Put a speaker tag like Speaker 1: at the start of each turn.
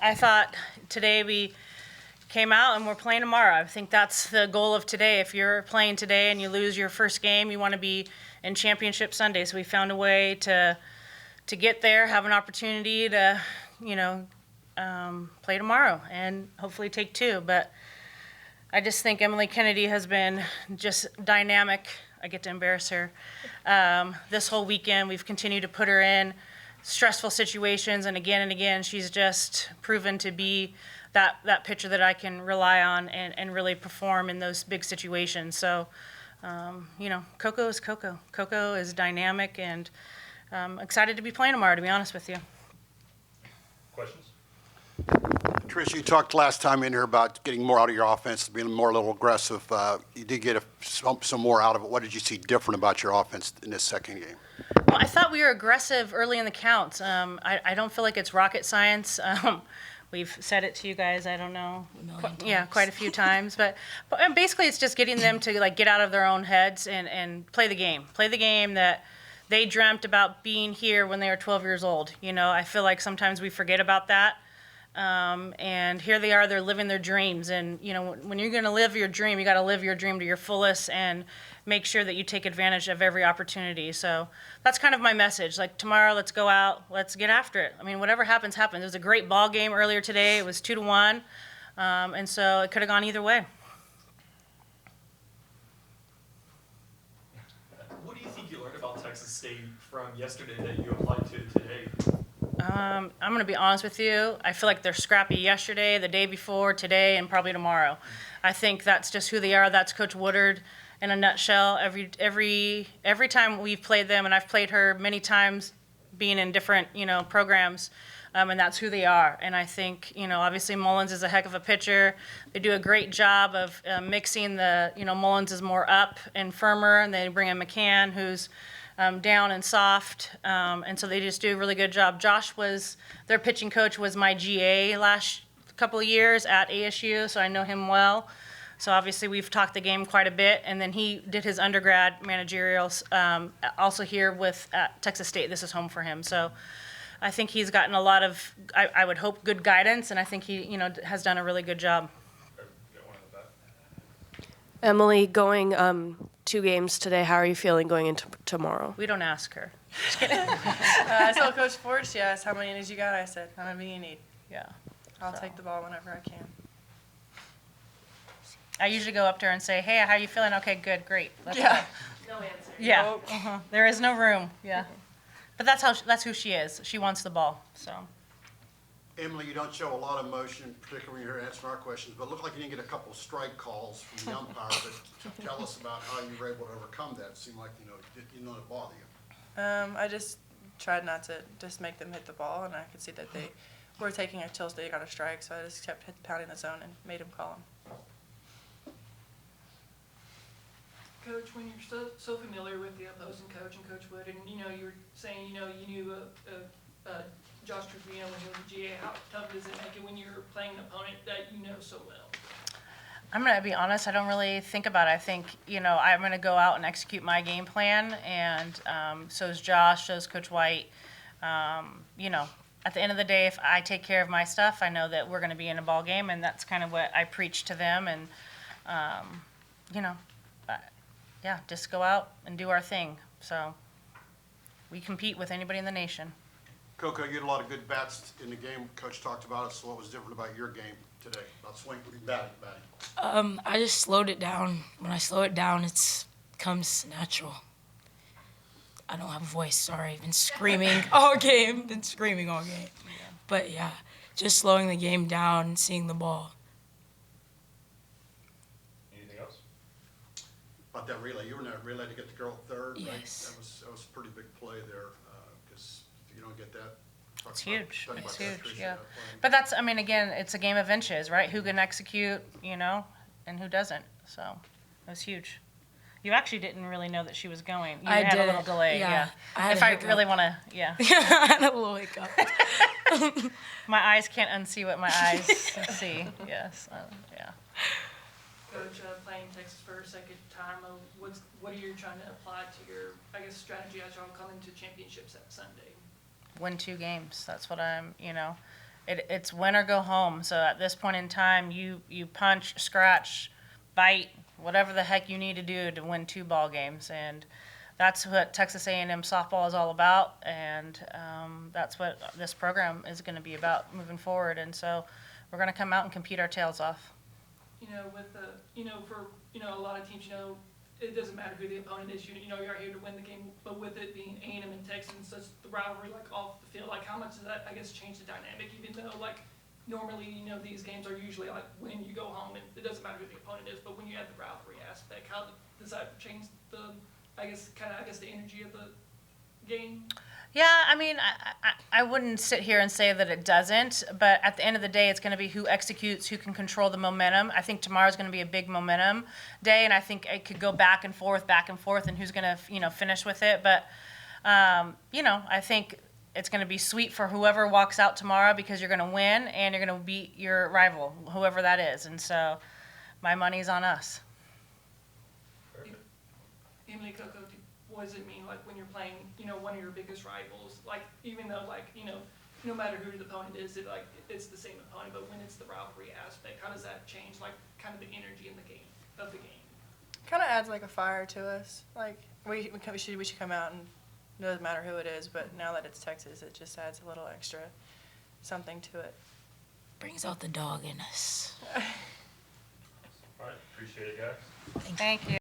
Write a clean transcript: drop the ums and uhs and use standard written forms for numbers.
Speaker 1: I thought today we came out and we're playing tomorrow. I think that's the goal of today. If you're playing today and you lose your first game, you want to be in championship Sunday. So we found a way to get there, have an opportunity to, play tomorrow and hopefully take two. But I just think Emily Kennedy has been just dynamic. I get to embarrass her. This whole weekend, we've continued to put her in stressful situations, and again, she's just proven to be that pitcher that I can rely on and really perform in those big situations. So, Koko is Koko. Koko is dynamic, and excited to be playing tomorrow, to be honest with you.
Speaker 2: Questions?
Speaker 3: Trisha, you talked last time in here about getting more out of your offense, being more a little aggressive. You did get some more out of it. What did you see different about your offense in this second game?
Speaker 1: Well, I thought we were aggressive early in the counts. I don't feel like it's rocket science. We've said it to you guys, I don't know, quite a few times. But basically it's just getting them to get out of their own heads and play the game. Play the game that they dreamt about being here when they were 12 years old. I feel like sometimes we forget about that. And here they are, they're living their dreams. And, when you're going to live your dream, you got to live your dream to your fullest and make sure that you take advantage of every opportunity. So that's kind of my message. Tomorrow, let's go out, let's get after it. I mean, whatever happens, happens. It was a great ball game earlier today. It was 2-1. And so it could have gone either way.
Speaker 2: What do you think you learned about Texas State from yesterday that you applied to today?
Speaker 1: I'm going to be honest with you. I feel like they're scrappy yesterday, the day before, today, and probably tomorrow. I think that's just who they are. That's Coach Woodard in a nutshell. Every time we've played them, and I've played her many times being in different, programs, and that's who they are. And I think, obviously Mullins is a heck of a pitcher. They do a great job of mixing the, Mullins is more up and firmer, and they bring in McCann, who's down and soft, and so they just do a really good job. Josh their pitching coach, was my GA last couple of years at ASU, so I know him well. So obviously we've talked the game quite a bit, and then he did his undergrad managerials also here at Texas State. This is home for him, so I think he's gotten a lot of, I would hope, good guidance, and I think he, has done a really good job.
Speaker 4: Emily, going 2 games today, how are you feeling going into tomorrow?
Speaker 1: We don't ask her.
Speaker 5: I told Coach Ford, she asked, how many innings you got? I said, how many you need.
Speaker 1: Yeah.
Speaker 5: I'll take the ball whenever I can.
Speaker 1: I usually go up to her and say, hey, how are you feeling? Okay, good, great. Let's
Speaker 5: Yeah.
Speaker 1: go.
Speaker 5: No answer.
Speaker 1: Yeah.
Speaker 5: Nope.
Speaker 1: There is no room. Yeah. But that's who she is. She wants the ball. So.
Speaker 3: Emily, you don't show a lot of emotion, particularly when you're answering our questions, but it looked like you didn't get a couple of strike calls from the umpire. But tell us about how you were able to overcome that. It seemed like, it didn't bother you.
Speaker 5: I just tried not to just make them hit the ball, and I could see that they were taking it till they got a strike, so I just kept pounding the zone and made them call them.
Speaker 6: Coach, when you're so familiar with the opposing coach and Coach Wood, and you were saying you knew Josh Trevino when he was a GA, how tough does it make it when you're playing an opponent that you know so well?
Speaker 1: I'm going to be honest, I don't really think about it. I think, I'm going to go out and execute my game plan, and so is Josh, so is Coach White. At the end of the day, if I take care of my stuff, I know that we're going to be in a ball game, and that's kind of what I preach to them. And, just go out and do our thing. So we compete with anybody in the nation.
Speaker 3: Koko, you had a lot of good bats in the game. Coach talked about it, so what was different about your game today? About swing, batting?
Speaker 7: I just slowed it down. When I slow it down, it comes natural. I don't have a voice, sorry. Been screaming all game. But yeah, just slowing the game down and seeing the ball.
Speaker 2: Anything else?
Speaker 3: About that relay, you were in that relay to get the girl third, right?
Speaker 7: Yes.
Speaker 3: That was a pretty big play there, because you don't get that.
Speaker 1: It's huge. It's huge, yeah. But that's, again, it's a game of inches, right? Who can execute, and who doesn't. So it was huge. You actually didn't really know that she was going. You had a little delay, yeah. If I really want to, yeah.
Speaker 7: I had a little hiccup.
Speaker 1: My eyes can't unsee what my eyes see. Yes, yeah.
Speaker 6: Coach, playing Texas for a second time, what are you trying to apply to your, strategy as y'all come into championships at Sunday?
Speaker 1: Win 2 games. That's what I'm, it's win or go home. So at this point in time, you punch, scratch, bite, whatever the heck you need to do to win 2 ball games, and that's what Texas A&M softball is all about, and that's what this program is going to be about moving forward. And so we're going to come out and compete our tails off.
Speaker 6: You know, with the, you know, for, you know, a lot of teams, you know, it doesn't matter who the opponent is, you know, you're here to win the game, but with it being A&M and Texans, such the rivalry, like, off the field, like, how much does that, I guess, change the dynamic, even though, like, normally, you know, these games are usually, like, when you go home, and it doesn't matter who the opponent is, but when you add the rivalry aspect, how does that change the, I guess, the energy of the game?
Speaker 1: Yeah, I mean, I wouldn't sit here and say that it doesn't, but at the end of the day, it's going to be who executes, who can control the momentum. I think tomorrow's going to be a big momentum day, and I think it could go back and forth, and who's going to, you know, finish with it. But, you know, I think it's going to be sweet for whoever walks out tomorrow because you're going to win and you're going to beat your rival, whoever that is. And so my money's on us.
Speaker 6: Emily, Koko, what does it mean, like, when you're playing, you know, one of your biggest rivals? Like, even though, like, you know, no matter who the opponent is, it's the same opponent, but when it's the rivalry aspect, how does that change, like, kind of the energy in the game, of the game?
Speaker 5: Kind of adds like a fire to us. Like we should come out and it doesn't matter who it is, but now that it's Texas, it just adds a little extra something to it.
Speaker 7: Brings out the dog in us.
Speaker 2: All right, appreciate it, guys.
Speaker 1: Thank you.